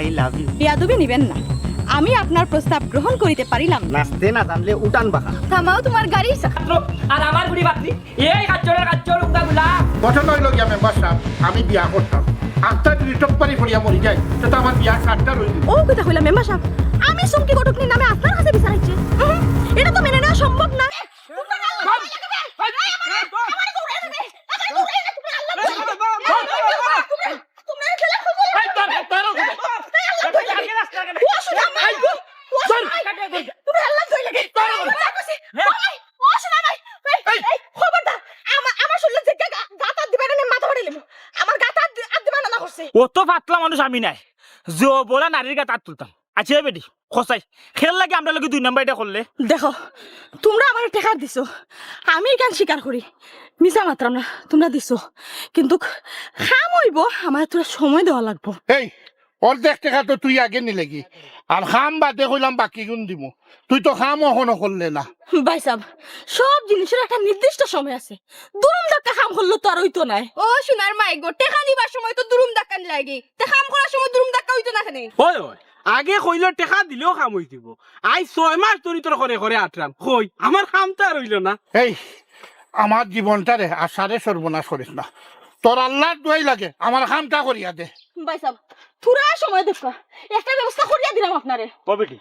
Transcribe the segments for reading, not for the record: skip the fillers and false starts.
I love you. বিয়াদবি নিবেন না, আমি আপনার প্রস্তাব গ্রহণ করিতে পারিলাম না। নাচতে না জানলে উঠান বাঁকা। থামাও তোমার গাড়ি। আর আমার বুড়ি বাকরি এই কাচ্চর উঙ্গাগুলা কথা নইল গিয়া মেম্বার সাহেব আমি বিয়া করতাম আটটা যদি টপ্পারি ফরিয়া মরি যায় তো আমার বিয়া সাতটা রইল। ও কথা কইলা মেম্বার সাহেব, আমি সুমকি ঘটকনির নামে আপনার কাছে বিচারাইছে, এটা তো মেনে নেওয়া সম্ভব না। অত পাতলা মানুষ আমি নাই যে বলা নারীর গা তার তুলতাম। আচ্ছা বেটি খসাই খেল লাগে আমরা লোকে 2 নাম্বার এটা করলে। দেখো তোমরা আমার টেকা দিছো, আমি কেন স্বীকার করি, মিছা মাত্রাম না, তোমরা দিছো, কিন্তু খাম হইব আমার তোরা সময় দেওয়া লাগবো। এই অর্ধেক টাকা তো তুই আগে নিলে কি আর খাম বাদে কইলাম বাকি গুণ দিব তুই তো খাম এখনো করলে না। ভাই সাহেব সব জিনিসের একটা নির্দিষ্ট সময় আছে, দুরুম ধাক্কা খাম করলে তো আর হইতো না। ও সোনার মাই গো, টেকা নিবার সময় তো দুরুম ধাক্কা লাগে, তে খাম করার সময় দুরুম ধাক্কা হইতো না কেন? ওই ওই আগে কইল টেকা দিলেও কাম হই দিব, আই 6 মাস ধরে তোর করে করে আটরাম কই আমার কামটা রইল না। এই আমার জীবনটারে আশারে সর্বনাশ করিস না, তোর আল্লাহর দোয়াই লাগে আমার খামটা করিয়া দে। ভাই সাহেব পুরা সময় দেখো, একটা ব্যবস্থা করিয়া দিলাম আপনারে। ও বেটি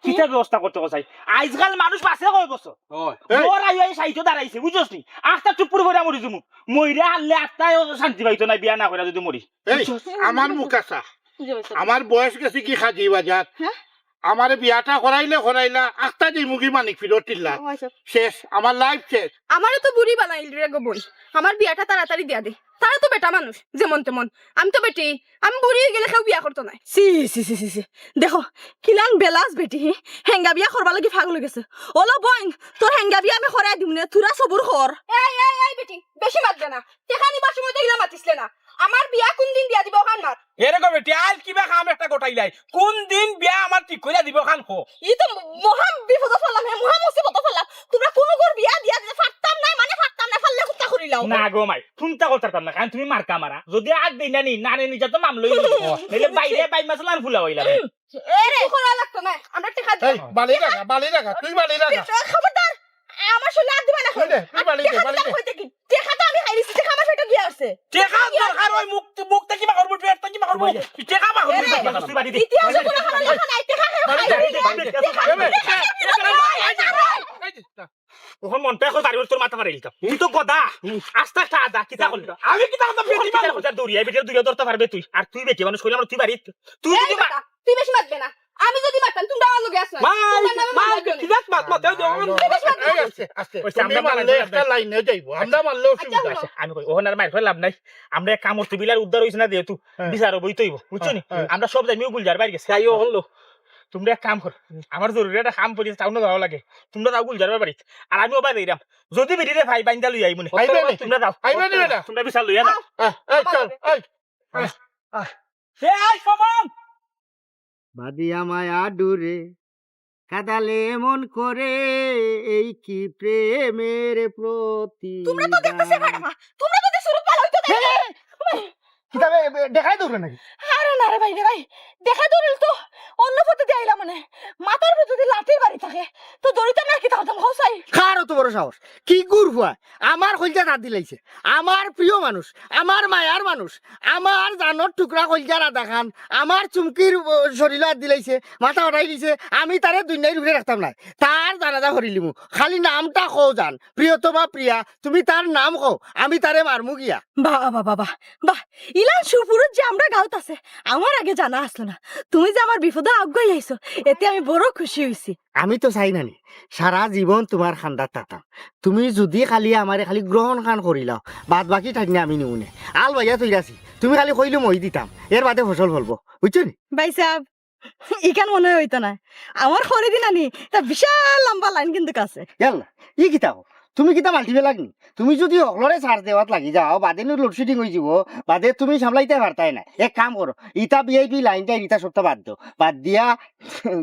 কিটা ব্যবস্থা করতে কসাই আজকাল মানুষ পাশে কয় বছর ওই ওর আই সাইতো দাঁড়াইছে বুঝছস নি আস্তা চুপুর করে মরি জুমু মইরা আনলে আস্তায় শান্তি পাইতো না বিয়া না করে যদি মরি। এই আমার মুখ আসা জি ভাই সাহেব। আমার বয়স গেছে কি খাজি বাজার হ্যাঁ? আমার বিয়াটা করাইলা আস্তা দি মুগি মানিক ফিরত টিল্লা ভাই সাহেব শেষ আমার লাইফ শেষ। আমারও তো বুড়ি বানাইল রে গো বোন, আমার বিয়াটা তাড়াতাড়ি দিয়া দে, তারা তো বেটা মানুষ যেমন তেমন, আমি তো বেটি, আমি বুড়ি হয়ে গেলে কেউ বিয়া করতো না। সি সি সি সি সি দেখো কিলান বেলাস বেটি, হেঙ্গা বিয়া করবা লাগি পাগল গেছে। ওলো বইন তোর হেঙ্গা বিয়া আমি করাই দিম না, তুরা সবুর কর। এই এই এই বেটি বেশি মারবে না, টেকা নিবার সময় তো ইলা মাতিসলে না, আমার বিয়া কোন দিন দিয়া দিব ওখান মার। এরকম বেটি আজ কিবা কাম একটা গোটাইলাই কোন দিন বিয়া আমার ঠিক কইরা দিব খান কো। ই তো মহা বিপদ ফেললাম, হে মহা মুসিবত ফেললাম, তোমরা কোন গর বিয়া দিয়া দিতে পারতাম না, মানে পারতাম না, ফাললে কুত্তা করিলাও না গো মাই শুনতা করতাম না কারণ তুমি মার্কা মারা যদি আগ দিন না নি নানে নিজে তো মামলই নইলে বাইরে বাই মাসলান ফুলা হইলা। এরে করা লাগতো না, আমরা টেকা এই বালি রাখা তুই বালি রাখা খবরদার আমার শুনে আগ দিবা না। তুই দে, তুই বালি দে, বালি দে। টেকা তো আমি খাইছি, টেকা আমার পেটে গিয়া আছে। টেকা দরকার ওই মুখটা কিবা করব পেটটা কিবা করব টেকা বা করব তুই বাড়ি দে ইতিহাসে কোনো খবর লেখা নাই, টেকা বালি দে। ওখন মনটা কই বাড়ি তোর মাথা মারিল তুই তো গদা আস্তে আস্তে আদা কিতা করলি আমি কি তাহলে বেটি বেটি মানুষ দৌড়িয়া বেটি দূরে ধরতে পারবে তুই আর তুই বেটি মানুষ কইলা তুই বাড়ি তুই এই যদি বেটা, তুই বেশি মারবে না, আমি যদি মারতাম তোমরা আমার লগে আসনা। মাল কি দাস মাত এই আস্তে ওই তুমি আমরা মারলে একটা লাইনে যাইবো আমরা মারলে অসুবিধা আছে। আমি কই ওহন আর মার ফেল লাভ নাই আমরা এক কাম করতে বিলার উদ্ধার হইছ না যেহেতু বিচার হইব হইব বুঝছো নি আমরা সব যাই গুলজার বাইরে গেছি আইও হলো তোমরা এক কাম কর আমার জরুরি একটা কাম পড়িছে টাউনে যাওয়া লাগে তোমরা যাও গুলজার বাড়ি আর আমিও বাইরে যাইরাম যদি বেরিয়ে ভাই বাইন্দা লই আইমু আইবে নি? তোমরা যাও আইবে নি বেটা? তোমরা বিচার লইয়া না এই চল এই এই সমন বাদিয়া মায়া ডুরে কাদালে মন করে এই কি প্রেমের প্রতি। তোমরা তো দেখতেছ না, তোমরা যদি শুরু পাল হইতো কিতাবে দেখাই দৌড়ে নাকি? আরে না রে ভাই রে ভাই, দেখা দৌড়িল তো অন্য পথে দিয়ে আইলাম, মানে মাথার উপর যদি লাঠির বাড়ি থাকে তো দৌড়িতে না কি তাহতাম হসাই। কার অত বড় সাহস, কি গুড় হুয়া আমার কলজা হাত দিলাইছে, আমার প্রিয় মানুষ, আমার মায়ার মানুষ, আমার জানোর টুকরা কলজার আদা খান আমার চুমকির শরীর হাত দিলাইছে, মাথা উঠাই দিছে, আমি তারে দুনিয়ায় রুখে রাখতাম না, তার জানাজা করিলিমু, খালি নামটা কও জান প্রিয়তমা প্রিয়া, তুমি তার নাম কও আমি তারে মারমু গিয়া। বাবা বাবা বাহ বাহ, ইলান সুপুরুষ যে আমরা গাঁত আছে আমার আগে জানা আসলো না, তুমি যে আমার বিপদে আগুয়াই আইছো এতে আমি বড় খুশি হইছি। আমি তো চাই নানি সারা জীবন তোমার খান্দার তাতাম, তুমি যদি খালি আমারে খালি গ্রহণ খান করিলাও বাদ বাকি থাকলে আমি নিউনে আল ভাইয়া তৈরাছি, তুমি খালি কইলে মই দিতাম, এর বাদে ফসল ফলবো বুঝছো নি? ভাই সাহেব ইকান মনে হইতো না, আমার খরিদি নানি তা বিশাল লম্বা লাইন কিন্তু কাছে। জান না ই কিতাব তুমি কিতা মাল্টিভে লাগনি তুমি যদি অকলরে চার্জ দেওয়াত লাগি যাও বাদে নো লোডশেডিং হয়ে যাব বাদে তুমি সামলাইতে পারতাই না এক কাম করো ইটা ভিআইপি লাইনটা ইটা সপ্তাহ বাদ দিয়া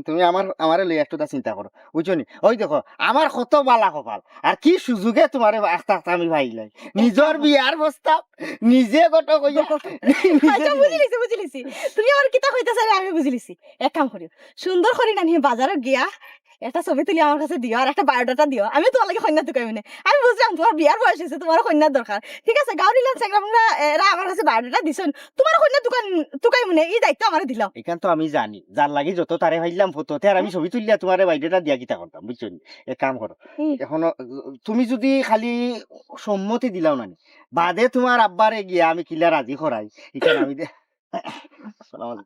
তুমি আমারে লই একটু চিন্তা করো বুঝছো নি ওই দেখো আমার কত বালা কপাল আর কি সুযোগে তোমারে আস্তে আস্তে আমি ভাইলাই নিজের বিয়ার প্রস্তাব নিজে গত কইয়া আচ্ছা বুঝি লিছি তুমি আমার কিতা কইতাছ আমি বুঝি লিছি এক কাম করিও সুন্দর করে না নিয়ে বাজারে গিয়া একটা ছবি তুলি আমার কাছে দিও আর একটা বায়োডাটা দিও আমি তোমার লাগে কন্যা টুকাই মানে আমি বুঝলাম তোমার বিয়ার বয়স হয়েছে তোমার কন্যার দরকার ঠিক আছে গাঁও দিলাম সেগুলা এরা আমার কাছে বায়োডাটা দিছেন তোমার কন্যা টুকাই মানে এই দায়িত্ব আমার দিলাম এখান তো আমি জানি যার লাগি যত তারে ভাইলাম ফটোতে আর আমি ছবি তুললিয়া তোমারে বাইরেটা দিয়া কিতা করতাম বুঝছো নি এক কাম করো এখনো তুমি যদি খালি সম্মতি দিলাও না বাদে তোমার আব্বারে গিয়া আমি কিলা রাজি করাই এখানে আমি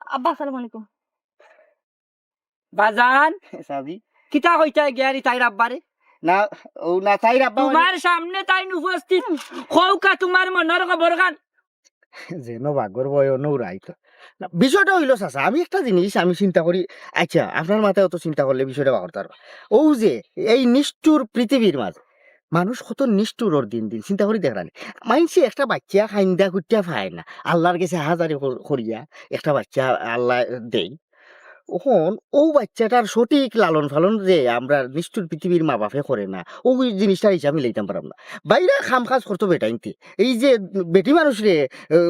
আব্বা আসসালামু আলাইকুম বাজান সাদি কিতা কইতা গিয়ারি তাইর আব্বারে না ও না তাই আব্বা তোমার সামনে তাই উপস্থিত কৌকা তোমার মনের খবর গান যেন বাগর বয় নৌরাই তো না, বিষয়টা হইলো চাচা আমি একটা জিনিস আমি চিন্তা করি আচ্ছা আপনার মাথায় অত চিন্তা করলে বিষয়টা বাগরতে পারবা ও যে এই নিষ্ঠুর পৃথিবীর মাঝে মানুষ কত নিষ্ঠুর ওর দিন দিন চিন্তা করি দেখলানি মাইনসি একটা বাচ্চা খাইন্দা কুটিয়া পায় না আল্লাহর কাছে হাজারি করিয়া একটা বাচ্চা আল্লাহ দেই ওখন ও বাচ্চাটার সঠিক লালন ফালন যে আমরা নিষ্ঠুর পৃথিবীর মা বাপে করে না ওই জিনিসটার হিসাবে লইতাম পারাম না বাইরে খাম খাজ করতো বেটাইনতে এই যে বেটি মানুষ রে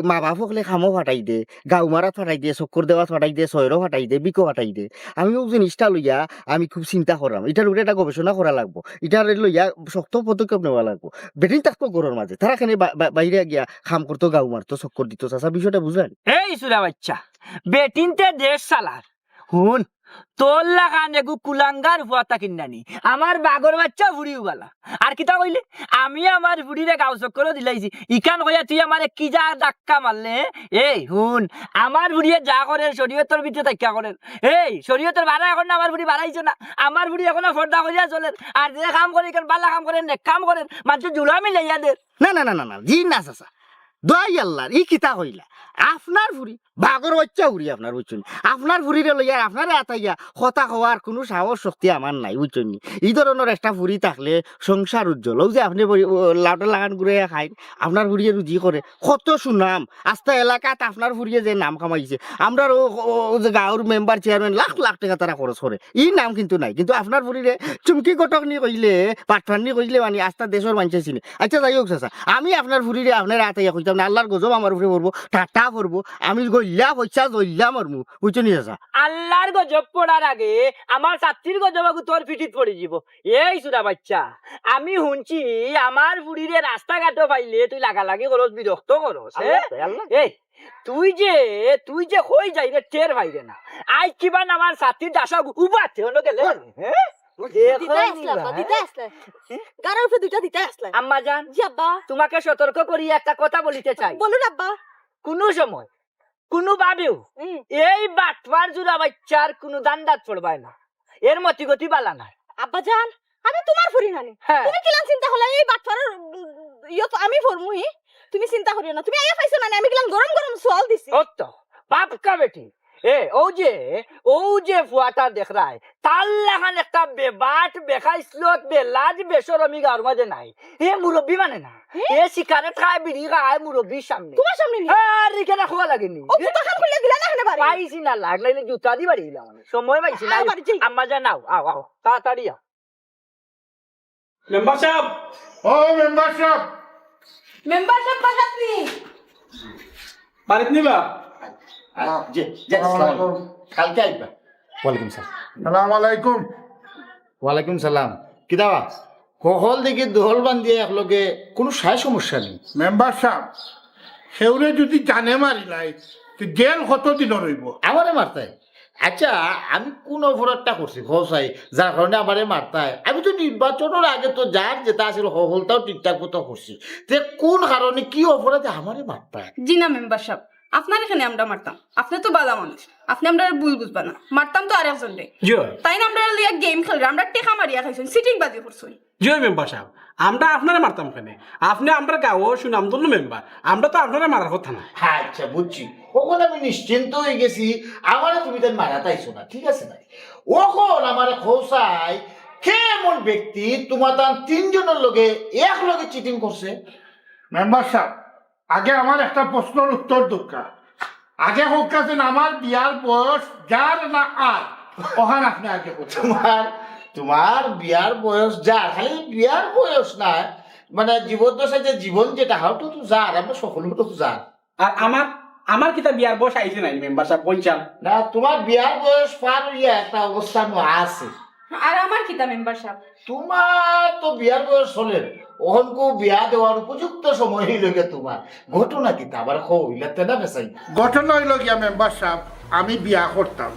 মা বাপ হকলে খামও ফাটাই দে গাউ মারাত ফাটাই দে চক্কর দেওয়াত ফাটাই দে সয়রও ফাটাই দে বিকো ফাটাই দে আমি ও জিনিসটা লইয়া আমি খুব চিন্তা করাম এটার উপরে একটা গবেষণা করা লাগবো এটার লইয়া শক্ত পদক্ষেপ নেওয়া লাগবো বেটিন থাকতো ঘরের মাঝে তারা খানে বাইরে গিয়া খাম করতো গাউ মারতো চক্কর দিত চাচা বিষয়টা বুঝলেন এই সুরা বাচ্চা বেটিনতে দেশ চালার হুন তোর লাগান এগু কুলাঙ্গার হুয়াতা কিনানি আমার বাগর বাচ্চা বুড়িও বালা আর কিতা কইলে আমি আমার বুড়িরে গাও চক্কর দিলাইছি ইকান কইয়া তুই আমারে কি যা ধাক্কা মারলে এই হুন আমার বুড়িয়ে যা করে শরীয়তের ভিতরে ধাক্কা করেন এই শরীয়তের বাড়া এখন আমার বুড়ি বাড়াইছো না আমার বুড়ি এখনো ফর্দা করিয়া চলেন আর যে কাম করে ইকান বালা কাম করেন নেক কাম করেন মানুষ জুলামি লাইয়া দের না না না না না জি না চাচা দোয়াই আল্লাহর ই কিতা কইলা আপনার ফুরি বাগর বাচ্চা ফুরি আপনার বুঝছেন আপনার ফুরিরে লইয়া আপনার আতাইয়া কথা হওয়ার কোনো সাহস শক্তি আমার নাই বুঝছেন এই ধরনের একটা ফুরি থাকলে সংসার উজ্জ্বল ও যে আপনি লাউটা লাগান ঘুরে খাই আপনার ফুরিয়ে রুজি করে কত সুনাম আস্তা এলাকাত আপনার ফুরিয়ে যে নাম কামাইছে আমরা যে গাঁৱৰ মেম্বার চেয়ারম্যান লাখ লাখ টাকা তারা খরচ করে এই নাম কিন্তু নাই কিন্তু আপনার ফুরিরে চুমকি কটক নিয়ে কইলে পাটফান নিয়ে কইলে মানে আস্তা দেশের মানুষে চিনি আচ্ছা যাই হোক চাচা আমি আপনার ফুরিরে আপনার আতাইয়া কইতাম না আল্লাহর গজব আমার উপরে পড়বো টাটা করবো আমি গইলা পয়সা জইলা মারমু বুঝছো নি চাচা আল্লাহর গজব পড়ার আগে আমার ছাত্রীর গজব তোর পিঠিত পড়ে যাব এই সুরা বাচ্চা আমি শুনছি আমার বুড়িরে রাস্তাঘাটও পাইলে তুই লাগালাগি করস বিরক্ত করস এই তুই যে কই যাই রে টের পাইরে না আই কিবা আমার ছাত্রীর দাসা উবাতে হলো গেলে আম্মা জান তোমাকে সতর্ক করি একটা কথা বলিতে চাই বলুন আব্বা কোন সময় কোনো ভাবেও এই বাটবার জুড়া বাচ্চার কোনো দান্দাত পড়বায় না এর মতি গতি বালা না আব্বা জান আমি তোমার ফুরি নানি হ্যাঁ। তুমি কিলান চিন্তা হলা এই বাটফারের ইয়ো তো আমি ফরমুই তুমি চিন্তা করিও না তুমি আইয়া পাইছো না আমি কিলান গরম গরম সোয়াল দিছি অত বাপ কা বেটি ও যে ফুয়াটা দেখ রায় তার লাগান একটা বেবাট বেখাইছলত বেলাজ বেসরমি গাওয়ার মাঝে নাই এ মুরব্বী মানে না এ সিগারেট খায় বিড়ি খায় মুরব্বীর সামনে তোমার সামনে নি আর এখানে খোয়া লাগেনি ও জুতা খান খুলে দিলা না এখানে বাড়ি পাইছি না লাগলে জুতা দি বাড়ি দিলাম সময় পাইছি না বাড়ি যাই। আম্মা জান আও তাড়াতাড়ি আও মেম্বার সাহেব ও মেম্বার সাহেব মেম্বার সাহেব বাসাতনি বাড়িত নিবা কালকে আইবা ওয়ালাইকুম সালাম সালাম আলাইকুম ওয়ালাইকুম সালাম কিদাবা হল দেখি দোহল বান্ধিয়ে একলগে কোনো সাই সমস্যা নেই মেম্বার সাহেব সেউরে যদি জানে মারি নাই তো জেল কত দিন রইব আমারে মারতায় আচ্ছা আমি কোন অপরাধটা করছি ঘোষাই যার কারণে আমারে মারতায় আমি তো নির্বাচনের আগে তো যার যেটা আছিল হলটাও ঠিকঠাক মতো করছি যে কোন কারণে কি অপরাধে আমারে মারতায় জি না মেম্বার সাহেব আপনার এখানে আমরা মারতাম আপনি তো বালা মানুষ আপনি আমরা ভুল বুঝবা না মারতাম তো আর একজন রে জয় তাই না আমরা লিয়া গেম খেলি আমরা টেকা মারিয়া খাইছেন সিটিং বাজি করছই জয় মেম্বার সাহেব আমরা আপনারা মারতাম কেন আপনি আমরা গাঁও সুনামধন্য মেম্বার আমরা তো আপনারা মারার কথা না হ্যাঁ আচ্ছা বুঝছি ওখানে আমি নিশ্চিন্ত হয়ে গেছি আমারে তুমি তাই মারাতাইছো না ঠিক আছে না ওখন আমারে খোসাই কে এমন ব্যক্তি তোমার তার তিনজনের লগে এক লগে চিটিং করছে? মেম্বার সাহেব আগে আমার একটা প্রশ্নের উত্তর দরকার। আগে হোক কাছেন আমার বিয়ার বয়স যার না আর, ওখানে আপনি আগে বলুন। তোমার বিয়ার বয়স যা, খালি বিয়ার বয়স না, মানে জীবদ্দশায় যে জীবন যেটা হয় তো যার, আমরা সকলের তো যার আর আমার কিতা বিয়ার বয়স আইছে নাই মেম্বার সাহেব বলছাম না। তোমার বিয়ার বয়স পার হইয়া একটা অবস্থা আছে। আর আমার কিতা মেম্বার সাহেব তোমার তো বিয়ার বয়স হলে অহনকো বিয়া দেওয়ার উপযুক্ত সময় হইল গে। তোমার ঘটনা কি তা আবার হইলাতে না বেসাই? ঘটনা হইল গিয়া মেম্বার সাহেব, আমি বিয়া করতাম,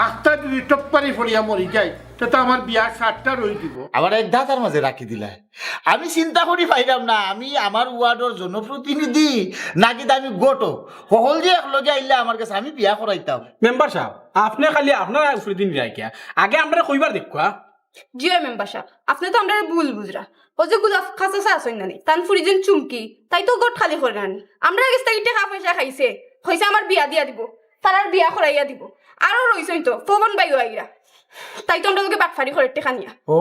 আখটা যদি টপ্পারি ফড়িয়া মরি যাই তো আমার বিয়ার 7টা রই দিব। আবার এক দাদার মাঝে রাখি দিলা। আমি চিন্তা করি পাইলাম না আমি আমার ওয়ার্ডের জনপ্রতিনিধি নাকি আমি গোটো সকল যে একলগে আইলে আমার কাছে আমি বিয়া করাইতাম। মেম্বার সাহেব আপনি খালি আপনার উপরে দিন রাখিয়া আগে আমরা কইবার দেখুয়া। জিও মেম্বার সাহেব আপনি তো আমরা ভুল বুঝরা। ও যে গুলাফ খাসা আসেন নানি তান ফুরি যেন চুমকি তাই তো গোট খালি করে নানি। আমরা আগে থেকে টাকা পয়সা খাইছে হইছে আমার বিয়া দিয়া দিব, তার আর বিয়া করাইয়া দিব। আরো রইছেন তো ফবন বাইও আইরা, তাই তো আমরা লোকে বাটফারি করে টেকা নিয়া। ও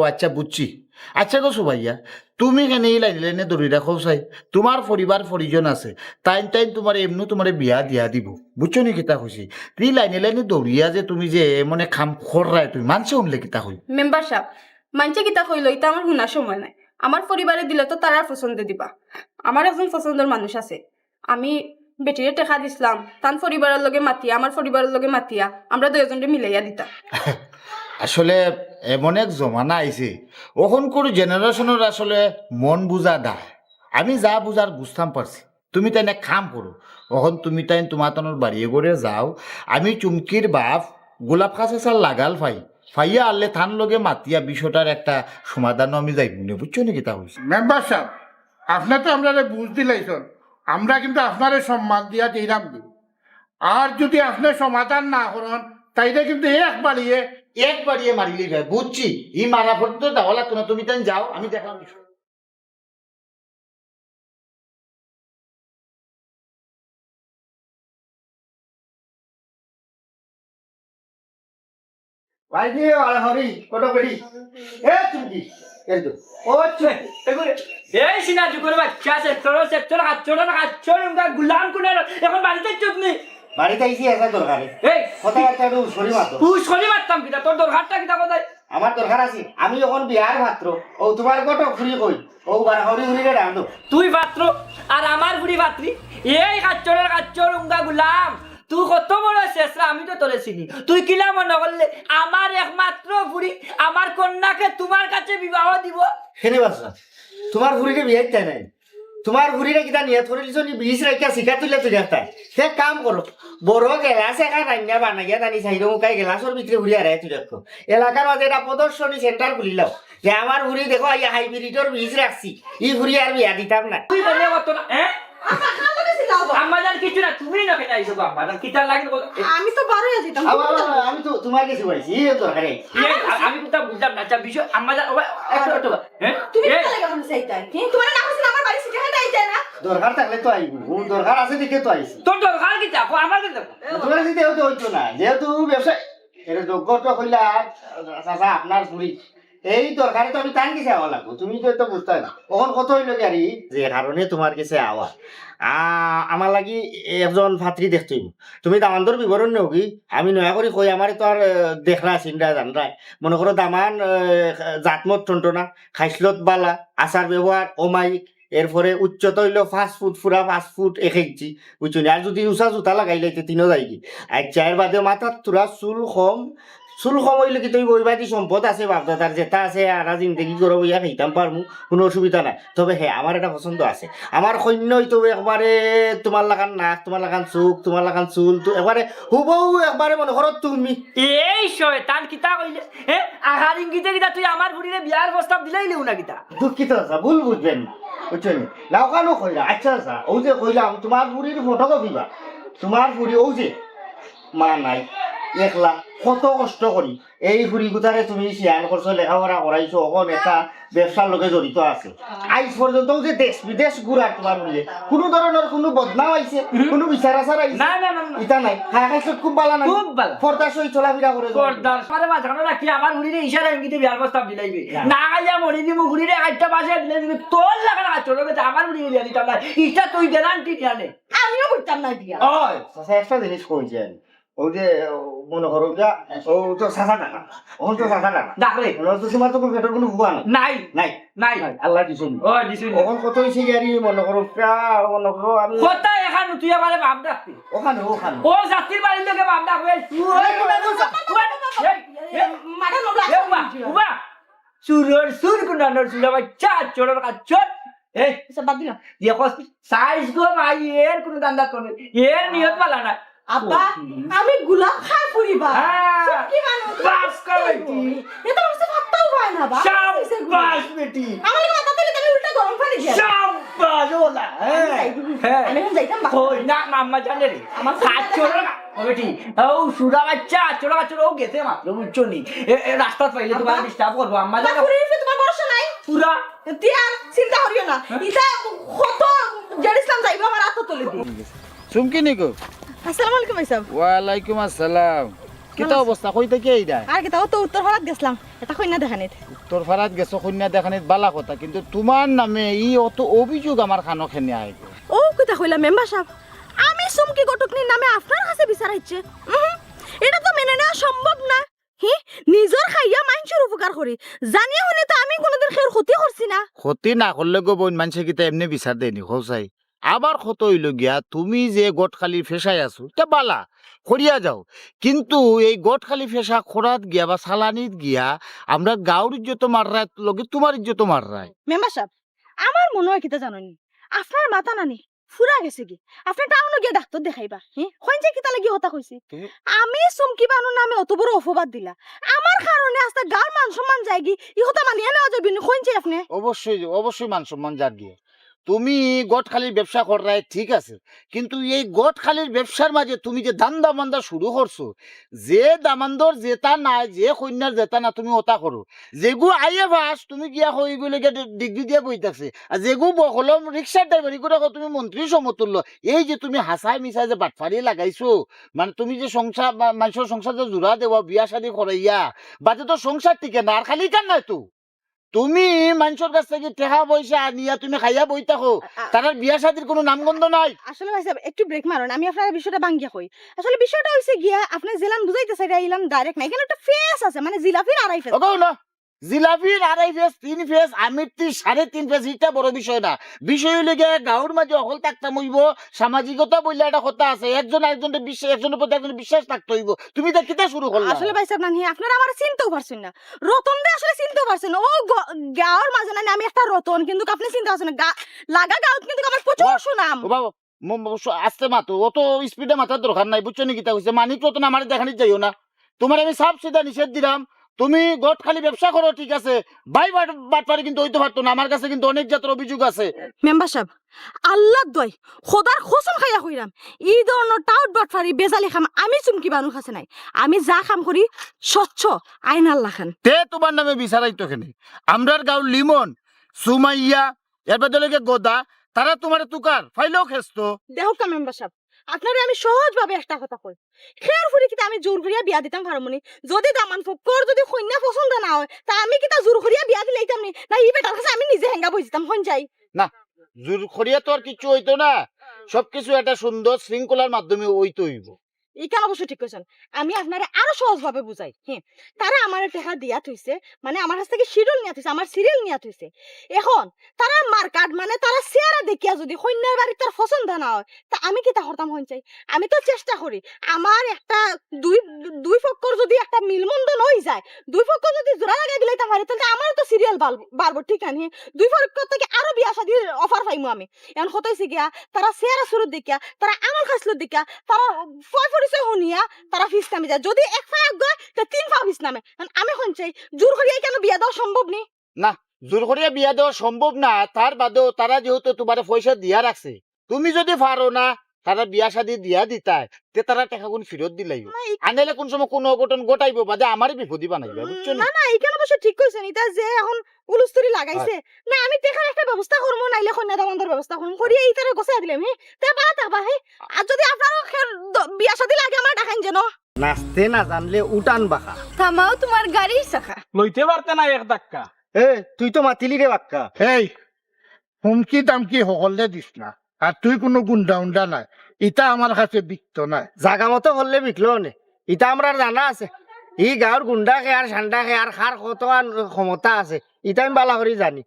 আচ্ছা বুঝছি। আচ্ছা গো সুবাইয়া, তুমি কেন এই লাইনে লাইনে দৌড়ি রাখো চাই? তোমার পরিবার পরিজন আছে, টাইম টাইম তোমার এমনি তোমার বিয়া দিয়া দিব, বুঝছো নি কিতা খুশি? তুই লাইনে লাইনে দৌড়িয়া যে তুমি যে মনে খাম খররায় তুমি মানছে উনলে কিতা হই? মেম্বার সাহেব মানছে কিতা কইল এটা আমার শোনার সময় নাই। আমার পরিবারে দিলে তো তারা পছন্দে দিবা। আমার একজন পছন্দের মানুষ আছে, আমি বেটিরে টেকা দিছিলাম তান পরিবারের লগে মাতিয়া আমার পরিবারের লগে মাতিয়া আমরা দুজনকে মিলাইয়া দিতা। আসলে এমন এক জমানা আইছে ওখনকার জেনারেশনের আসলে মন বুঝা দায়। আমি যা বুঝার বুঝতাম পারছি। তুমি তাই না খাম করো, ওখন তুমি তাই তোমার তনের বাড়িয়ে করে যাও। আমি চুমকির বাপ গোলাপ খাসে চাল লাগাল ফাইয়া আনলে থান লগে মাতিয়া বিষয়টার একটা সমাধান আমি যাইব না, বুঝছো নাকি তা হয়েছে? মেম্বার সাহেব আপনার তো আমরা বুঝ দিলাইছেন, আমরা কিন্তু আপনার সম্মান দিয়া দিলাম দিব। আর যদি আপনি সমাধান না করেন তাইলে কিন্তু এক বাড়িয়ে মারিলি ভাই, বুঝছি। ই মারা পর্যন্ত দেওয়া লাগতো না, তুমি তাই যাও, আমি দেখলাম বিষয়। ভাইজি আর হরি কত বেড়ি এ চুমকি এই তো ও এই সিনা যুগের বাচ্চা সেক্টর হাত গুলাম কুনের এখন বাড়িতে চুপনি বাড়িতে আইছি এসা দরকারে। এই কথাবার্তা একটু সরি মাতো। তুই শনি মারতাম কিনা, তোর দরকারটা কিনা কোথায়? আমার দরকার আছে, আমি যখন বিয়ার মাত্র ও তোমার কত ঘুরি কই ও বারা হরি ঘুরি রে রাখো। তুই পাত্র আর আমার বুড়ি পাত্রী, এই কাচ্চর উঙ্গা গুলাম তুই কত বড় শেষরা, আমি তো তোরে চিনি। তুই কিলা মনে করলে আমার একমাত্র বুড়ি আমার কন্যাকে তোমার কাছে বিবাহ দিব? হেনে বাসা তোমার ঘুরিরে বিয়ে চাই নাই, তোমার ঘুরিরে কিটা নিয়ে ধরে লিছো নি বিষ রাখিয়া শিখা তুলে তুই একটা সে কাম করো। বড় গেলাস একা রান্না বানাইয়া জানি চাইরো মুখাই গেলাসর ভিতরে ঘুরিয়া রায় তুই রাখো। এলাকার মাঝে একটা প্রদর্শনী সেন্টার খুলিলাও যে আমার ঘুরি দেখো আইয়া হাইব্রিডর বীজ রাখছি, ই ঘুরি আর বিয়া দিতাম না। তুই বলে কত না হ্যাঁ আম্মাজান কিছু না, তুমি না খেতে আইসো আম্মাজান কিটা লাগে? আমি তো বারোই আছি আমি তো তোমার কাছে বলছি এই দরকারে। আমি কোথা বুঝলাম না বিষয় আম্মাজান হ্যাঁ তুমি কি লাগে কোন সেইটাই তোমার না হইছে আমার বাড়ি সিটা হেটাই যায় না। দরকার থাকলে তো আইব, দরকার আছে দেখে তো আইছি। তোর দরকার কি দেখো আমার দেখো তোমার কাছে যেহেতু হইতো না, যেহেতু ব্যবসা এটা যোগ্যতা হইলা চাচা আপনার চুরি এই দরকারে তো আমি টান কাছে আওয়া লাগবো, তুমি তো বুঝতে না কখন কত হইল গাড়ি যে কারণে তোমার কাছে আওয়া। আমার লাগি একজন ভাতৃ দেখতে হইব। তুমি দামানদর বিবরণ নেও কি আমি নয়া করে কই আমার তো আর দেখলা চিন্তা জানরাই মনে করো দামান জাতমত টন্টনা খাইসলত বালা আচার ব্যবহার অমায়িক, এরপরে উচ্চতা হইল 5 ফুট পুরা 5 ফুট 1 ইঞ্চি বুঝছো। আর যদি উষা জুতা লাগাইলাইতে তিনও যাই কি আর চার বাদে মাথার তোরা চুল কম হইলে কি তুমি বইবাদী সম্পদ আছে বাপদাদার যেটা আছে আর জিন্দগি করে বইয়া খাইতাম পারমু, কোনো অসুবিধা নাই। তবে হ্যাঁ আমার একটা পছন্দ আছে, আমার সৈন্য হইতো একবারে তোমার লাগান নাক তোমার লাগান চোখ তোমার লাগান চুল তো একবারে হুবহু একবারে মনে করো তুমি। এই শয়তান কিতা কইলে হ্যাঁ আহার ইঙ্গিতে কিতা তুই আমার বুড়িরে বিয়ার প্রস্তাব দিলেই লিউ না কিতা? দুঃখিত আছে ভুল বুঝবেন না বুঝছেন, লাউকানো কইলা। আচ্ছা আচ্ছা ও যে কইলাম তোমার বুড়ির ফটো কপিবা, তোমার বুড়ি ও যে মা নাই একলা কত কষ্ট করি এই ঘুরি গুতারে তুমি শেয়ার করছো লেখাপড়া করাইছো এখন একটা ব্যবসার লোকে জড়িত আছে আজ পর্যন্ত যে দেশ বিদেশ ঘুরার তোমার মিলে কোনো ধরনের কোনো বদনাম আইছে কোনো বিচার আচার আইছে না না না না, ইটা নাই খায় খাইছো খুব ভালো নাই খুব ভালো। পর্দা সই চলাফেরা করে যাও। পর্দার সাথে মাঝখানে রাখি আমার হুড়িরে ইশারা এমনিতে বিয়ার প্রস্তাব দিলাইবে না গাইয়া মরি দিমু হুড়িরে একটা বাসে দিলে দিবি তোর লাগা না চলো গেছে আমার হুড়িরে বিয়া দিতাম না ইটা তুই গ্যারান্টি জানে আমিও বুঝতাম না দিয়া ওই আচ্ছা একটা জিনিস কইছি আমি ও যে মনে করো যা ও তো সাসা টাকা ও তো সাসা টাকা ডাকলে তো তোমার তো কোনো পেটের কোনো ভুয়া নাই নাই নাই নাই আল্লাহ দিছেন ওই দিছুন ওখান কত হয়েছে গাড়ি মনে করো প্রায় মনে করো আমি কথা এখন তুই আমারে বাপ ডাকতি ওখানে ওখানে ও জাতির বাড়ির লোকে বাপ ডাকবে মাথা নবলা সুরের সুর কুন্ডানোর সুরা বাচ্চা চোরের কাচ্চর এই বাদ দিলাম দেখো সাইজ গো ভাই এর কোনো দান্দা করে এর নিয়ত পালা না আব্বা আমি গোলাপ খাই ফুরিবা হ্যাঁ কি মানুষ বাস করেছি এটা হচ্ছে ভাতটাও হয় না বা শাবাশ বেটি আমার মাথা থেকে তুমি উল্টা গরম পানি দিয়া শাবাশ ওলা হ্যাঁ আমি এখন যাইতাম ওই না মাম্মা জানে রে আমার কাচ্চর ও বেটি ও সুরা বাচ্চা চোরা কাচ্চর ও গেছে মাত্র বুঝছো নি রাস্তা পাইলে তোমার ডিস্টার্ব করবো আম্মা জানো ফুরিয়ে তোমার ভরসা নাই পুরা তিয়ার চিন্তা করিও না ইটা কত জেডিসলাম যাইবো আমার হাত তুলে দি চুমকি নিকো আসসালামু আলাইকুম ভাই সাহেব ওয়ালাইকুম আসসালাম কিতা অবস্থা কই থেকে এইডা আর কি তাও তো উত্তর ভারত গেছলাম এটা কইনা দেখানিত তোর ফারাত গেছো কন্যা দেখানিত বালা কথা কিন্তু তোমার নামে ই অত অভিযোগ আমার খানো খেনে আইব ও কথা কইলা মেম্বার সাহেব আমি সুমকি গটকনির নামে আপনার কাছে বিচারাইছে এটা তো মেনে নেওয়া সম্ভব না হি নিজর খাইয়া মানুষের উপকার করি জানিয়ে শুনে তো আমি কোনোদিন খের ক্ষতি করছি না ক্ষতি না করলে গো বোন মানুষে কিতা এমনি বিচার দেয়নি হোসাই আবার কত হইল গিয়া তুমি যে গটখালি ফেসায় আছো তা বালা করিয়া যাও কিন্তু এই গটখালি ফেসা খোরাত গিয়া বা সালানিত গিয়া আমরা গাঁর ইজ্জত মাররায় লগে তোমার ইজ্জত মাররায় মেম্বার সাহেব আমার মনে হয় কিতা জানেন আপনার মাথা নানি ফুরা গেছে কি আপনি টাউনে গিয়ে ডাক্তার দেখাইবা হ্যাঁ যে কিতা লাগি হতা কইছি আমি সুমকি বানুর নামে অত বড় অপবাদ দিলা আমার কারণে আস্তে গার মান সম্মান যায়গি ইহতা মানিয়ে নেওয়া যাবে না কইছে আপনি অবশ্যই অবশ্যই মান সম্মান যার গিয়ে তুমি গটখালির ব্যবসা করায় ঠিক আছে কিন্তু এই গটখালির ব্যবসার মাঝে তুমি যে দান্দা মান্দা শুরু করছো যে দামান্দর জেতা নাই যে কন্যার জেতা না তুমি ওটা করো যেগু আইয়ে ভাস তুমি গিয়া হয়ে গেলে ডিগ্রি দিয়ে বই থাকছে আর যেগু বহলম রিক্সার ড্রাইভারি করে তুমি মন্ত্রী সমতুল্য এই যে তুমি হাসাই মিশাই যে বাটফারি লাগাইছো মানে তুমি যে সংসার মানুষের সংসার যে জোড়া দেওয়া বিয়া শাদি করাইয়া বাদে তো সংসার টিকে না আর খালি কান নাই তো তুমি মানুষের কাছ থেকে টেকা পয়সা নিয়া তুমি খাইয়া বই থাকো তার বিয়া শাদির কোনো নামগন্ধ নাই আসলে ভাই সাহেব একটু ব্রেক মারুন আমি আপনার বিষয়টা ভাঙ্গিয়া কই আসলে বিষয়টা হইছে গিয়া আপনি জেলান বুঝাইতে চাইরা ইলাম ডাইরেক্ট না এখানে একটা ফেস আছে মানে জিলাফির আড়াই ফেস ওগো না জিলাপির 2.5 ফেস 3 ফেস আমিরটি 3.5 ফেস এটা বড় বিষয় না বিষয় হইলে গিয়ে গাঁর মাঝে অকল থাকতাম হইব সামাজিকতা বললে একটা কথা আছে একজন আরেকজনের বিশ্বাস একজনের প্রতি একজনের বিশ্বাস থাকতে হইব তুমি তো কিতা শুরু করলা আসলে ভাই সাহেব নানি আপনারা আমার চিনতেও পারছেন না রতন দে আসলে চিনতেও পারছেন ও গাঁর মাঝে নানি আমি একটা রতন কিন্তু আপনি চিনতে পারছেন না লাগা গাঁত কিন্তু আমার প্রচুর সুনাম ও বাবা আস্তে মাতো অত স্পিডে মাথার দরকার নাই বুঝছো নি কিতা হইছে মানিক রতন আমার দেখানি যাইও না তোমার আমি সাফ সিধা নিষেধ দিলাম তুমি গটখালি ব্যবসা করো ঠিক আছে বাই বাটপারি কিন্তু হইতে পারতো না আমার কাছে কিন্তু অনেক জাতের অভিযোগ আছে মেম্বার সাহেব আল্লাহ দয় খোদার খসম খাইয়া কইরাম এই ধরনের টাউট বাটফারি বেজালি খাম আমি চুমকি বানু খাছে নাই আমি যা কাম করি স্বচ্ছ আইন আল্লাহ খান তে তোমার নামে বিচারাইতো কেনে আমরার গাঁর লিমন সুমাইয়া এর বদলে গোদা তারা তোমার তুকার ফাইলেও খেসতো দেহ কা মেম্বার সাহেব আপনারে আমি সহজ ভাবে একটা কথা কই খেয়ার ফুরি কিতা আমি জোর করিয়া বিয়া দিতাম পারমনি যদি দামান ফকর যদি কন্যা পছন্দ না হয় তা আমি কিতা জোর করিয়া বিয়া দিলাইতাম নি না ই বেটার কাছে আমি নিজে হেঙ্গা বইতাম হন যাই না জোর করিয়া তো আর কিছু হইতো না সবকিছু একটা সুন্দর শৃঙ্খলার মাধ্যমে হইতো হইব এই কেন অবশ্য ঠিক কইছেন আমি আপনারে আরো সহজ ভাবে বুঝাই হ্যাঁ তারা আমার টাকা দিয়া থইছে মানে আমার কাছ থেকে শিডিউল নিয়া থইছে আমার সিরিয়াল নিয়া থইছে এখন তারা মার্কেট মানে তারা চেহারা দেখিয়া যদি কন্যার বাড়ি তার পছন্দ না হয় তা আমি কি তা হরতাম হন চাই আমি তো চেষ্টা করি আমার একটা দুই পক্ষর যদি একটা মিলমন্দন হয়ে যায় দুই পক্ষ যদি জোড়া লাগাই দিলাইতাম পারি তাহলে আমার তো সিরিয়াল বাড়বো ঠিক আছে দুই পক্ষ থেকে আরো বিয়া শাদির অফার পাইমু আমি এখন কত হইছে গিয়া তারা চেহারা শুরু দেখিয়া তারা আমার খাসলো দেখিয়া তারা পরিচয় শুনিয়া তারা ফিস নামে যায় যদি এক পা গয় তা 3 পা ফিস নামে আমি কোন চাই জোর করিয়া কেন বিয়া দেওয়া সম্ভব নেই না জোর করিয়া বিয়া দেওয়া সম্ভব না তার বাদেও তারা যেহেতু তোমার পয়সা দিয়া রাখছে তুমি যদি পারো না তারা বিয়া শাদি দিয়া দিতায় তে তারা টাকা কোন ফেরত দিলাই আনাইলে কোন সময় কোনো অঘটন ঘটাইব বাদে আমারই বিপদি বানাইবে বুঝছো না না এইখানে অবশ্য ঠিক কইছেন এটা যে এখন উলুস্তরি লাগাইছে না আমি দেখার একটা ব্যবস্থা করবো নাইলে কন্যা দামন্দার ব্যবস্থা করবো করি এই তারা গোছাই দিলাম তে বা হে আর যদি আপনার বিয়া শাদি লাগে আমার দেখাইন যেন নাচতে না জানলে উঠান বাঁকা থামাও তোমার গাড়ির চাকা লইতে পারতে না এক ধাক্কা এ তুই তো মাতিলি রে বাক্কা এই হুমকি দামকি সকলে দিস না আর তুই কোনো গুন্ডা উন্ডা নাই ইটা আমার কাছে বিকত নাই জাগা মতো করলে বিকলো নে ইটা আমরা জানা আছে ই গাঁৱৰ গুন্ডা খে আর ঠান্ডা খে আর খার কত ক্ষমতা আছে ইটা আমি বালা করে জানি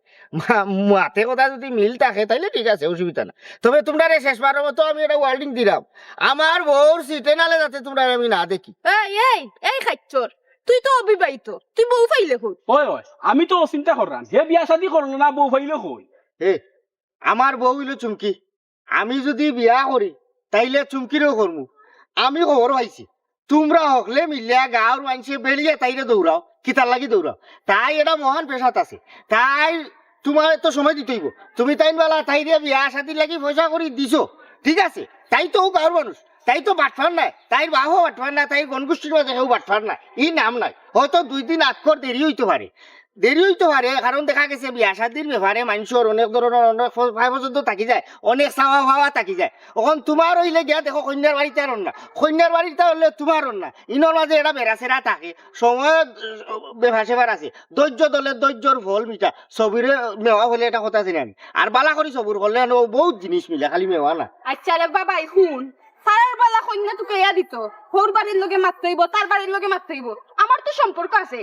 মাতে কথা যদি মিল থাকে তাইলে ঠিক আছে অসুবিধা না তবে তোমরা শেষবারের মতো আমি একটা ওয়ার্ডিং দিলাম আমার বউর সিটে নালে যাতে তোমরা আমি না দেখি এই খাচ্চর তুই তো অবিবাহিত তুই বউ পাইলে কই ওই ওই আমি তো চিন্তা করলাম হে বিয়া শাদি করলো না বউ ফাইলে কই এ আমার বউ হইলো চুমকি আমি যদি বিয়া করি তাইলে চুমকিরও করমু আমি খবর পাইছি তোমরা হকলে মিলিয়া গাঁৱৰ মানুষে বেরিয়ে তাইরে দৌড়াও কিতার লাগি দৌড়াও তাই এটা মহান পেশাত আছে তাই তোমার তো সময় দিতেইব তুমি তাইন বেলা তাইরে বিয়া শাদি লাগি পয়সা করে দিছো ঠিক আছে তাই তো গাঁৱৰ মানুষ তাই তো বাটফার নাই তাইর বাহও বাটফার না তাই গণগোষ্ঠীর মাঝে কেউ বাটফার নাই ই নাম নাই হয়তো 2 দিন আগকর দেরি হইতে পারে কারণ দেখা গেছে বিয়া শাদির ব্যাপারে মানুষের অনেক ধরনের অনেক পর্যন্ত থাকি যায় অনেক চাওয়া ভাওয়া থাকি যায় এখন তোমার হইলে গিয়া দেখো কন্যার বাড়িতে আর না কন্যার বাড়িতে হলে তোমার না ইনোর মাঝে এটা বেড়াছেরা থাকে সময় বেভাসেবার আছে ধৈর্য দলে ধৈর্যর ফল মিঠা সবিরে মেওয়া হলে এটা কথা ছিল আমি আর বালা করি সবুর করলে বহুত জিনিস মিলে খালি মেওয়া না আচ্ছা রে বাবা শুন সারার বেলা কন্যা তোকে ইয়া দিত হোর বাড়ির লগে মারতে হইব তার বাড়ির লগে মারতে হইব আমার তো সম্পর্ক আছে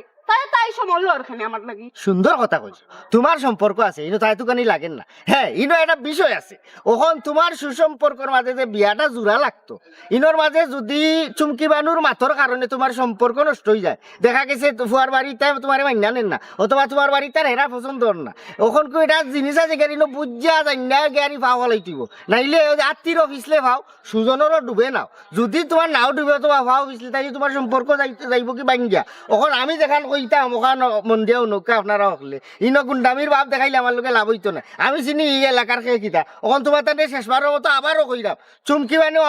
তাই সমল ওখানে আমার লাগি সুন্দর কথা কইছো তোমার সম্পর্ক আছে ইনো তাই তুকানি লাগেন না হ্যাঁ ইনো একটা বিষয় আছে ওখন তোমার সুসম্পর্কের মাঝে যে বিয়াটা জোড়া লাগতো ইনোর মাঝে যদি চুমকি বানুর মাথর কারণে তোমার সম্পর্ক নষ্ট হয়ে যায় দেখা গেছে ফুয়ার বাড়িতে তোমার মান্য নেন না অথবা তোমার বাড়িতে হেরা পছন্দ না ওখন কো এটা জিনিস আছে গেরি নো বুঝা যায় না গেরি পাওয়া লাইতিব নাইলে আত্মীর অফিসলে পাও সুজনেরও ডুবে নাও যদি তোমার নাও ডুবে তোমার পাও অফিসলে তাই তোমার সম্পর্ক যাইব কি বাঙ্গিয়া ওখন আমি দেখান কইতাম ওখান মন দিয়াও নৌকা আপনারা হকলে ইনো গুন্ডামির ভাব দেখাইলে আমার লোকে লাভ হইতো না আমি চিনি এই এলাকার খেয়ে কিতা ওখান তোমার তাদের শেষবারের মতো আবারও কইরাম চুমকি বানেও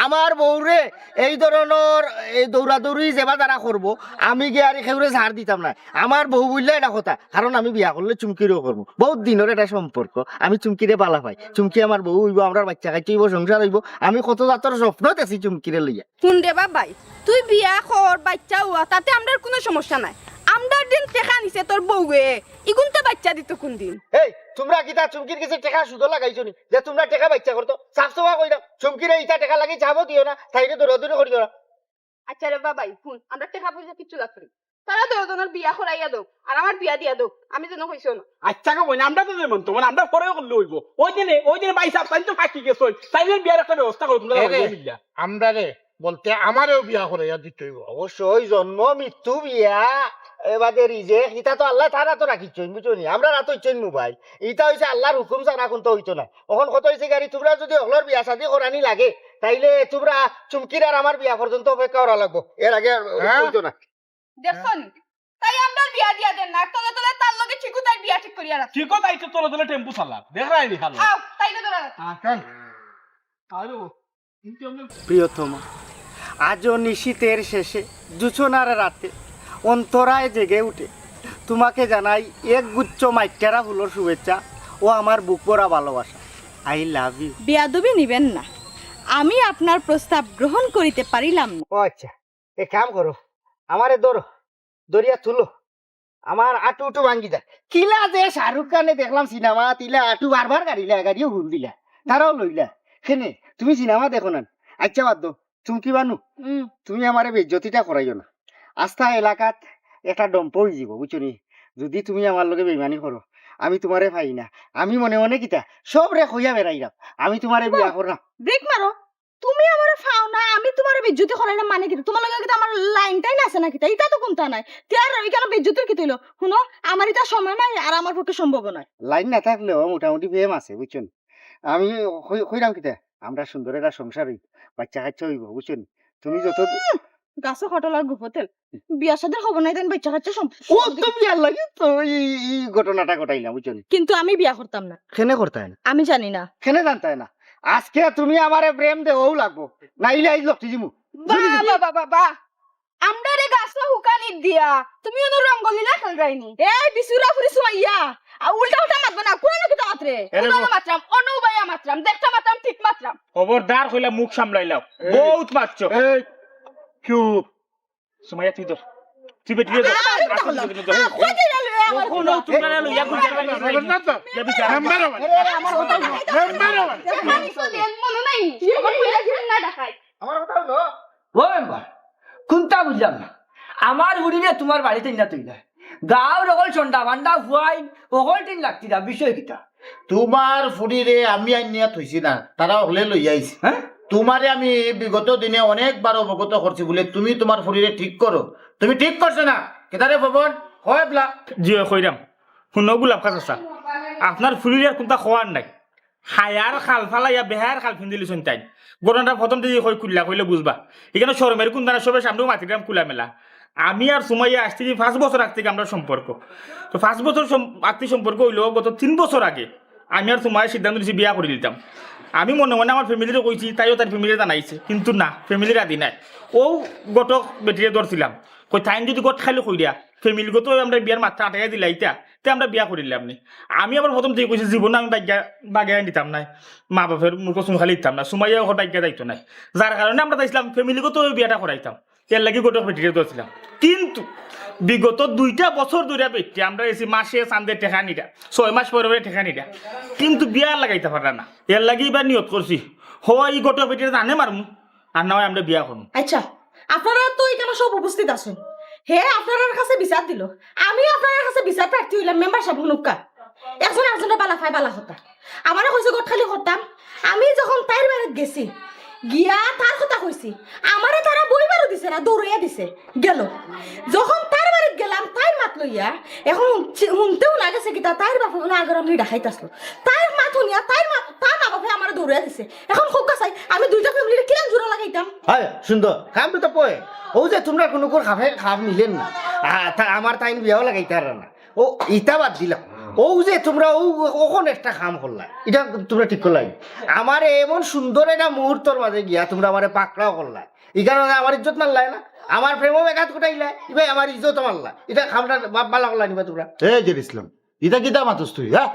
আমার বউরে এই ধরনের এই দৌড়াদৌড়ি যেবা তারা করবো আমি গিয়ে আর খেউরে ঝাড় দিতাম না আমার বউ বললে এটা কথা কারণ আমি বিয়া করলে চুমকিরও করবো বহুত দিনের এটা সম্পর্ক আমি চুমকিরে পালা পাই চুমকি আমার বউ হইব আমরা বাচ্চা খাইতে হইব সংসার হইব আমি কত জাতর স্বপ্ন দেখছি চুমকিরে লইয়া শুন রে বাবাই তুই বিয়া কর বাচ্চা হওয়া তাতে আমার কোনো সমস্যা নাই আমদার দিন টেকা নিছে তোর বউয়ে ইগুনতে বাচ্চা দিত কোন দিন এই তোমরা কি তা চুমকির কাছে টাকা সুদ লাগাইছো নি যে তোমরা টাকা বাচ্চা করতো সাফ সাফা কইরা চুমকিরে ইটা টাকা লাগি যাবো দিও না তাইরে দৌড়াদৌড়ি করিও না আচ্ছা রে বাবাই শুন আমরা টেকা পয়সা কিচ্ছু লাগবে তারা দুজনের বিয়া করাইয়া দাও আর আমার বিয়া দিয়া দাও আমি যেন কইছো না আচ্ছা কে বইনা আমরা তো যেমন তোমার আমরা পরেও করলে হইব ওই দিনে বাইসা তাই তো ফাঁকি গেছো তাইলে বিয়ার একটা ব্যবস্থা করো তোমরা মিলিয়া আমরা রে বলতে আমারও বিয়া করে দিতে হইব অবশ্যই জন্ম মৃত্যু বিয়া এবারে রিজে ইটা তো আল্লাহ তারা তো রাখিচ্ছেন বুঝছো নি আমরা রাতো ইচ্ছেন মোবাইল ইটা হইছে আল্লাহর হুকুম ছাড়া কোন তো হইতো না এখন কত হইছে গাড়ি তোমরা যদি অগলর বিয়া শাদি করানি লাগে তাইলে তোমরা চুমকির আর আমার বিয়া পর্যন্ত অপেক্ষা করা লাগবো এর আগে হইতো না দেখছনি তাই আমরা বিয়া দিয়া দেন না তলে তলে তার লগে ঠিকু তাই বিয়া ঠিক করিয়া রাখ ঠিক তাই তো তোলে তোলে টেম্পু চালাম দেখ রাইনি খালো আও তাইলে তোরা আরো প্রিয়তমা আজও নিশীতের শেষে জুছনার রাতে অন্তরায় জেগে উঠে তোমাকে জানাই এক গুচ্ছ মাইকারা ফুলের শুভেচ্ছা ও আমার বুক ভরা ভালোবাসা আই লাভ ইউ বিয়াদবি নিবেন না আমি আপনার প্রস্তাব গ্রহণ করিতে পারিলাম না ও আচ্ছা এ কাম করো আমারে দরিয়া তুলো আমার আটু উটু ভাঙ্গি যায় কিলা যে শাহরুখ খানে দেখলাম সিনেমা তিলা আটু বারবার গাড়িও হুল দিলা তারাও লইলা কেনে তুমি সিনেমা দেখো না আচ্ছা বাদ দো চুমকি বানু তুমি আমারে বেজ্জতিটা করাইও না আস্থা এলাকাত একটা ডম্প হয়ে যাব বুঝছো নি যদি তুমি আমার লগে বেইমানি করো আমি তোমারে পাই না আমি মনে মনে কিতা সব রে হইয়া বেড়াইলাম আমি তোমারে বিয়া করলাম ব্রেক মারো তুমি আমারে ফাও না আমি তোমার বেজ্জতি করাই না মানে কি তোমার লগে কি আমার লাইনটাই না আছে নাকি এটা তো কোনটা নাই তার ওই কেন বেজ্জতির কি হইলো শুনো আমার এটা সময় নাই আর আমার পক্ষে সম্ভব নয় লাইন না থাকলেও মোটামুটি প্রেম আছে বুঝছেন আমি কইরাম কিতা আমরা সুন্দর একটা সংসার হইব বাচ্চা কাচ্চা হইব বুঝছেন তুমি যত গাছ খটলার গুপতেল বিয়া সাদের খবর নাই দেন বাচ্চা কাচ্চা ও তো বিয়ার লাগে তো এই ঘটনাটা ঘটাইলাম বুঝছেন কিন্তু আমি বিয়া করতাম না কেনে করতে হয় না আমি জানি না কেনে জানতে হয় না আজকে তুমি আমারে প্রেম দেও লাগবো নাইলে আইজ লক্ষ্মী জিমু বাবা আমরা রে গাছটা হুকানি দিয়া তুমি অনু রঙ্গলি না খেল যাইনি এই বিসুরা ফুরি সুমাইয়া উল্টা উল্টা মাতবে না কোন কিটা মাত্রে কোন মাত্রাম অনুবায়া মাত্রাম দেখটা মাত্রাম ঠিক মাত্রাম খবরদার কইলা মুখ সামলাইলাও বহুত মারছো এই চুপ সুমাইয়া তুই ধর তুই বেটি ধর কোনো তোমরা লইয়া গুলজার বাড়ি মেম্বার মনে নাই আমার হইরা গিয়ে না দেখাই আমার কথা হলো ও মেম্বার কোনটা বুঝলাম না আমার বুড়িরে তোমার বাড়িতে না তুই গাঁও রকল সন্ডা ভান্ডা হুয়াই ওকল টিন লাগতি না বিষয় কিটা তোমার ফুরিরে আমি আইনিয়া থইছি না তারা হলে লই আইছি হ্যাঁ তোমারে আমি বিগত দিনে অনেকবার অবগত করছি বলে তুমি তোমার ফুরিরে ঠিক করো তুমি ঠিক করছো না কেদারে ভবন হয় বলা জিও কইরাম শুনো গোলাপ খাস আছে আপনার ফুলির কোনটা খোয়ার নাই হায়ার খাল ফালাইয়া বেহার খাল ফিন্দিলি শুনতাই গরমটা প্রথম দিকে কই খুললা কইলে বুঝবা এখানে শরমের কোনটা সবের সামনে মাতিরাম খুলা মেলা আমি আর সুমাইয়া আসছি 5 বছর আগ থেকে আমরা সম্পর্ক তো 5 বছর আত্মীয় সম্পর্ক হইলো গত 3 বছর আগে আমি আর সুমাইয়া সিদ্ধান্ত নিয়েছি বিয়া করে দিতাম আমি মনে মনে আমার ফ্যামিলিরে কইছি তাইও তার ফ্যামিলি জানাইছে কিন্তু না ফ্যামিলির আদি নাই ও গত বেটিরে ধরছিলাম কই টাইম যদি গত খালি কই দিয়া ফ্যামিলিগত আমরা বিয়ার মাত্রা আটাই দিলা ইটা তে আমরা বিয়া করিলে আপনি আমি আবার প্রথম থেকে কইছি জীবনে আমি বাগিয়া দিতাম নাই মা বাপের মুখ চুন খালি দিতাম না সুমাইয়া ওর বাগ্যা দায়িত্ব নাই যার কারণে আমরা চাইছিলাম ফ্যামিলিগত বিয়াটা করাইতাম এর লাগি গোটক বেটিরে ধরছিলাম কিন্তু বিগত 2টা বছর ধরে বেটি আমরা এসে মাসে চান্দে টেকা নিটা 6 মাস পরে টেকা নিটা কিন্তু বিয়া লাগাইতে পারা না এর লাগি এবার নিয়ত করছি হয় এই গোটক বেটিরে জানে মারমু আর না হয় আমরা বিয়া করবো আচ্ছা আপনারা তো এখানে সব উপস্থিত আছেন হে আপনার কাছে বিচার দিল আমি আপনার কাছে বিচার প্রার্থী হইলাম মেম্বার সাহেব নুকা একজন আরেকজনের বালা ফাই বালা হতা আমারে কইছে গট খালি করতাম আমি যখন তাইর বাড়িতে গেছি গিয়া তার কথা কইছি আমারে তারা বইবারও দিছে না দৌড়াইয়া দিছে গেল যখন তার বাড়িতে গেলাম তাইর মাত লইয়া এখন শুনতেও লাগেছে কি তাইর বাপে বলে আগর আমি দেখাইতাসলো তাইর মাত শুনিয়া তার মা বাপে আমার দৌড়াইয়া দিছে এখন খুব কাছাই আমি দুইটা ফ্যামিলির কিরাম জোড়া লাগাইতাম হয় সুন্দর খাম তো পয়ে ও যে তোমরা কোনো কোর খাপ নিলেন না আমার তাই বিয়াও লাগাইতে পারে না ও ইটা বাদ দিলাম ও যে তোমরা ওখন একটা খাম করলা এটা তোমরা ঠিক করলাই আমার এমন সুন্দর একটা মুহূর্তর মাঝে গিয়া তোমরা আমার পাকড়াও করলা এই কারণে আমার ইজ্জত মারলাই না আমার প্রেমও বেঘাত ঘটাইলা এবার আমার ইজ্জত মারলা এটা খামটা বালা করলা নিবা তোমরা এই যে ইসলাম ইটা কিতা মাতুস তুই হ্যাঁ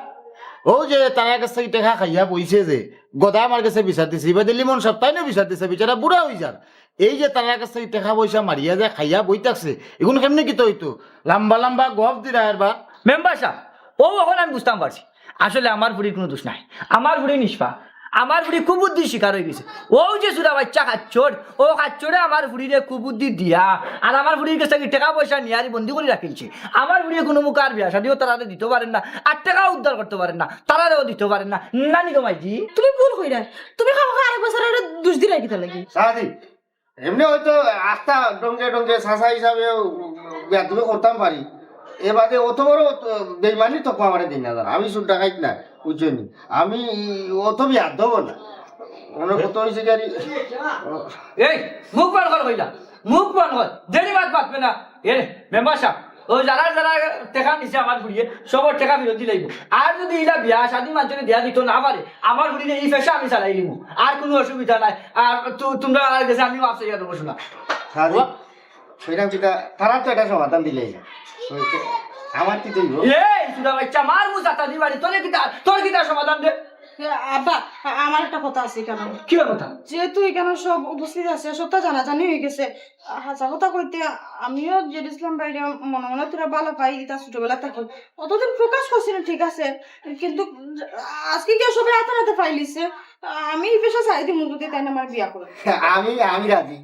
ও যে তার কাছ থেকে টেকা খাইয়া বইছে যে গদা আমার কাছে বিচার দিছে এবার লিমন সপ্তাহে না বিচার দিছে বিচারা বুড়া হয়ে যার এই যে তার কাছ থেকে টেকা পয়সা মারিয়া যে খাইয়া বই থাকছে এগুলো কেমনি কি তো হইতো লম্বা লম্বা গপ দিরা এবার মেম্বার সাহেব ও এখন আমি বুঝতাম পারছি আসলে আমার বুড়ির কোনো দোষ নাই আমার বুড়ি নিষ্পা আমার বুড়ি কুবুদ্ধির শিকার হয়ে গেছে ও যে সুরা বাচ্চা খাচ্চর ও খাচ্চরে আমার বুড়িরে কুবুদ্ধি দিয়া আর আমার বুড়ির কাছে টাকা পয়সা নিয়ে আর বন্দি করে রাখিলছে আমার বুড়ি কোনো মুখ আর বিয়া শাদিও তারা দিতে পারেন না আর টাকাও উদ্ধার করতে পারেন না তারাও দিতে পারেন না নানি গমাইজি তুমি ভুল কইরা তুমি খাওয়া আরেক বছর দুষ দিলাই কিতা লাগি সাদি এমনি হয়তো আস্থা ডঙ্গে ডঙ্গে সাসা হিসাবে তুমি করতাম পারি এবারে অত বড় বেইমানি তো আমার দিন না আমি শুন টাকাইত না বুঝছনি আমি অত বিয়া দেবো না মনে কত হয়েছে গাড়ি এই মুখ বন্ধ কর কইলা মুখ বন্ধ কর দেরি বাদ বাঁচবে না এ মেম্বার সাহেব ও যারা যারা টাকা নিছে আমার বুড়িয়ে সবার টাকা ফেরত দিলেই আর যদি ইলা বিয়া শাদি মানুষের দেয়া দিত না পারে আমার বুড়িয়ে এই পেশা আমি চালাই দিব আর কোনো অসুবিধা নাই আর তোমরা আর গেছে আমি মাপ চাইয়া দেবো শোনা সাদি সেটা কিটা তারা তো এটা সমাধান দিলেই না আমার কি দেব এই সুদা বাচ্চা মার মুছা তাদি বাড়ি তোর কিটা সমাধান দে আব্বা আমার একটা কথা আছে কেন কি কথা যেহেতু এখানে সব উপস্থিত আছে সবটা জানাজানি হয়ে গেছে হাসা কথা কইতে আমিও জেড ইসলাম বাইরে মনে মনে তোরা ভালো পাই তা ছোটবেলা থেকে অতদিন প্রকাশ করছি না ঠিক আছে কিন্তু আজকে কেউ সবাই হাতে হাতে পাইলিছে আমি এই পেশা চাই দিই মুখ দিয়ে তাই না আমার বিয়া করে আমি রাজি